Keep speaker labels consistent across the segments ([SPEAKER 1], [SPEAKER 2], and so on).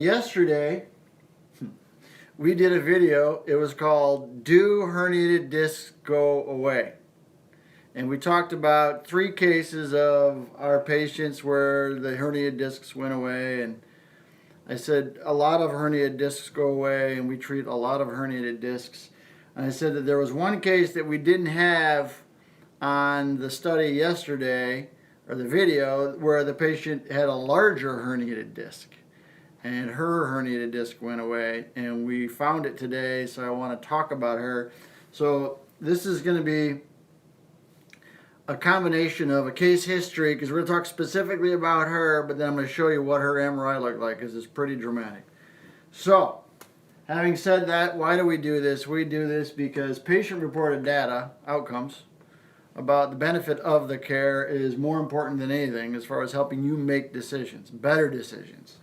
[SPEAKER 1] Yesterday, we did a video. It was called Do Herniated Discs Go Away? And we talked about 3 cases of our patients where the herniated discs went away. And I said a lot of herniated discs go away, and we treat a lot of herniated discs. And I said that there was one case that we didn't have on the study yesterday, or the video, where the patient had a larger herniated disc. And her herniated disc went away, and we found it today, so I want to talk about her. So this is going to be a combination of a case history, because we're going to talk specifically about her, but then I'm going to show you what her MRI looked like, because it's pretty dramatic. So, having said that, why do we do this? We do this because patient-reported data, outcomes, about the benefit of the care is more important than anything as far as helping you make decisions, better decisions.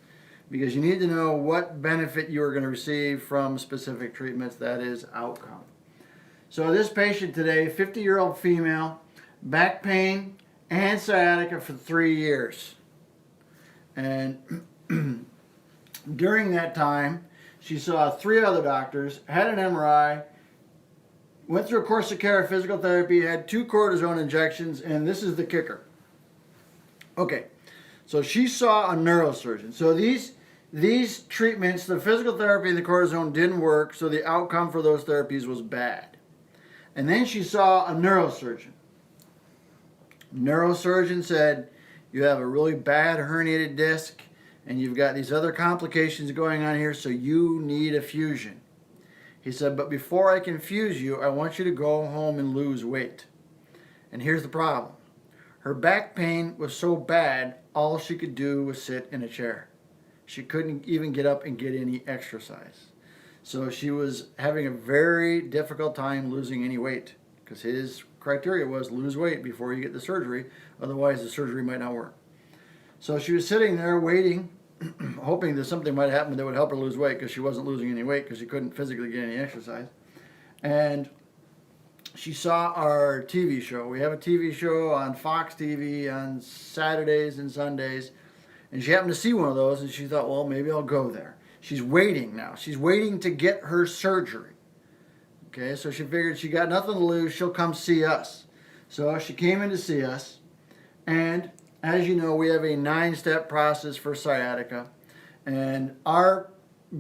[SPEAKER 1] Because you need to know what benefit you are going to receive from specific treatments, that is outcome. So this patient today, 50-year-old female, back pain and sciatica for 3 years. And during that time, she saw 3 other doctors, had an MRI, went through a course of care, physical therapy, had 2 cortisone injections, and this is the kicker. Okay, so she saw a neurosurgeon. So these treatments, the physical therapy and the cortisone, didn't work, so the outcome for those therapies was bad. And then she saw a neurosurgeon. Neurosurgeon said, you have a really bad herniated disc, and you've got these other complications going on here, so you need a fusion. He said, but before I can fuse you, I want you to go home and lose weight. And here's the problem. Her back pain was so bad, all she could do was sit in a chair. She couldn't even get up and get any exercise. So she was having a very difficult time losing any weight, because his criteria was lose weight before you get the surgery, otherwise the surgery might not work. So she was sitting there waiting, hoping that something might happen that would help her lose weight, because she wasn't losing any weight because she couldn't physically get any exercise. And she saw our TV show. We have a TV show on Fox TV on Saturdays and Sundays. And she happened to see one of those, and she thought, well, maybe I'll go there. She's waiting now. She's waiting to get her surgery. Okay, so she figured she got nothing to lose. She'll come see us. So she came in to see us. And as you know, we have a 9-step process for sciatica. And our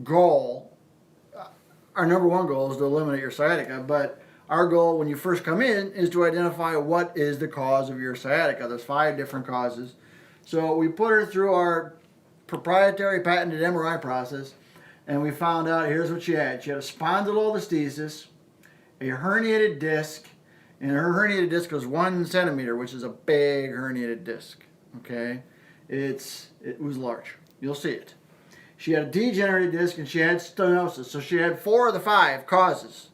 [SPEAKER 1] goal, our number one goal is to eliminate your sciatica. But our goal when you first come in is to identify what is the cause of your sciatica. There's 5 different causes. So we put her through our proprietary patented MRI process, and we found out here's what she had. She had a spondylolisthesis, a herniated disc, and her herniated disc was 1 centimeter, which is a big herniated disc. Okay, it was large. You'll see it. She had a degenerative disc, and she had stenosis. So she had 4 of the 5 causes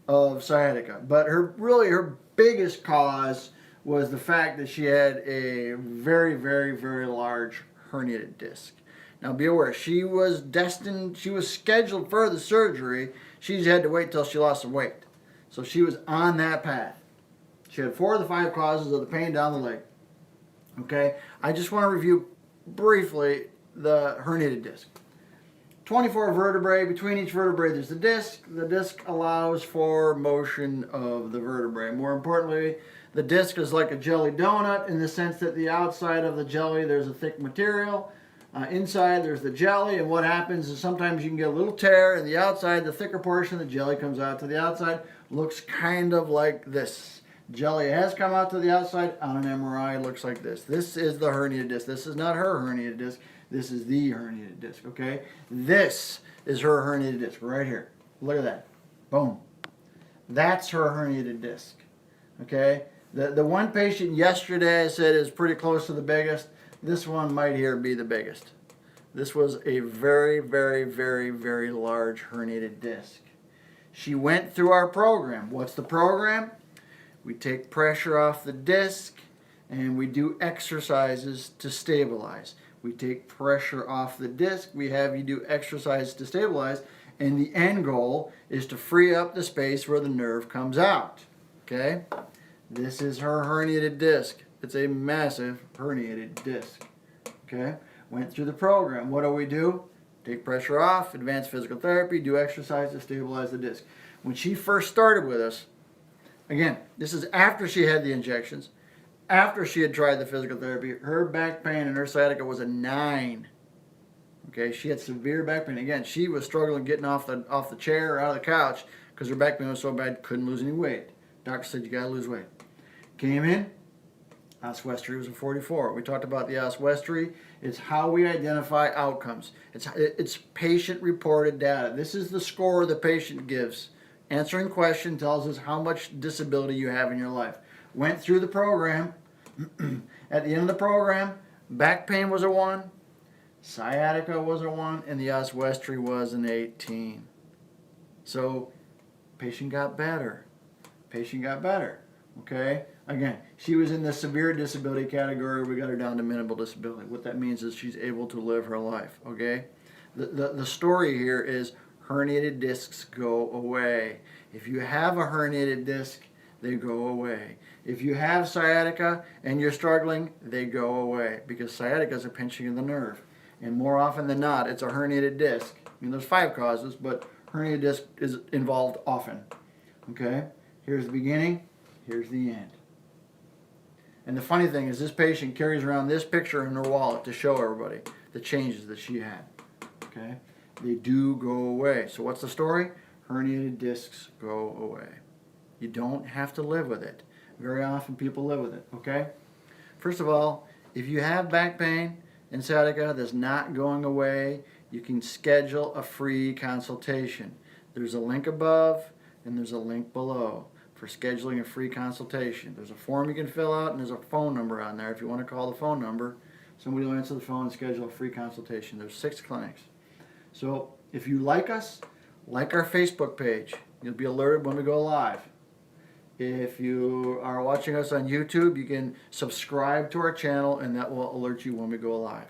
[SPEAKER 1] of sciatica. But her biggest cause was the fact that she had a very, very, very large herniated disc. Now be aware, she was scheduled for the surgery. She just had to wait till she lost some weight. So she was on that path. She had 4 of the 5 causes of the pain down the leg. Okay, I just want to review briefly the herniated disc. 24 vertebrae. Between each vertebrae there's the disc. The disc allows for motion of the vertebrae. More importantly, the disc is like a jelly donut in the sense that the outside of the jelly there's a thick material. Inside there's the jelly, and what happens is sometimes you can get a little tear in the outside. The thicker portion of the jelly comes out to the outside. Looks kind of like this. Jelly has come out to the outside. On an MRI, looks like this. This is the herniated disc. This is not her herniated disc. This is the herniated disc, okay? This is her herniated disc right here. Look at that. Boom. That's her herniated disc, okay? The one patient yesterday I said is pretty close to the biggest. This one might here be the biggest. This was a very, very, very, very large herniated disc. She went through our program. What's the program? We take pressure off the disc and we do exercises to stabilize. We take pressure off the disc, we have you do exercises to stabilize, and the end goal is to free up the space where the nerve comes out. Okay? This is her herniated disc. It's a massive herniated disc. Okay? Went through the program. What do? Take pressure off, advanced physical therapy, do exercise to stabilize the disc. When she first started with us, again, this is after she had the injections, after she had tried the physical therapy, her back pain and her sciatica was a 9. Okay, she had severe back pain. Again, she was struggling getting off the chair or out of the couch because her back pain was so bad, couldn't lose any weight. Doctor said, you got to lose weight. Came in, oswestry was a 44. We talked about the oswestry. It's how we identify outcomes. It's patient-reported data. This is the score the patient gives. Answering question tells us how much disability you have in your life. Went through the program. At the end of the program, back pain was a 1, sciatica was a 1, and the oswestry was an 18. So, patient got better. Patient got better. Okay? Again, she was in the severe disability category. We got her down to minimal disability. What that means is she's able to live her life. Okay? The story here is herniated discs go away. If you have a herniated disc, they go away. If you have sciatica and you're struggling, they go away because sciatica is a pinching of the nerve. And more often than not, it's a herniated disc. I mean, there's 5 causes, but herniated disc is involved often. Okay? Here's the beginning, here's the end. And the funny thing is this patient carries around this picture in her wallet to show everybody the changes that she had. Okay? They do go away. So what's the story? Herniated discs go away. You don't have to live with it. Very often people live with it, okay? First of all, if you have back pain and sciatica that's not going away, you can schedule a free consultation. There's a link above and there's a link below for scheduling a free consultation. There's a form you can fill out and there's a phone number on there. If you want to call the phone number, somebody will answer the phone and schedule a free consultation. There's 6 clinics. So if you like us, like our Facebook page. You'll be alerted when we go live. If you are watching us on YouTube, you can subscribe to our channel and that will alert you when we go live.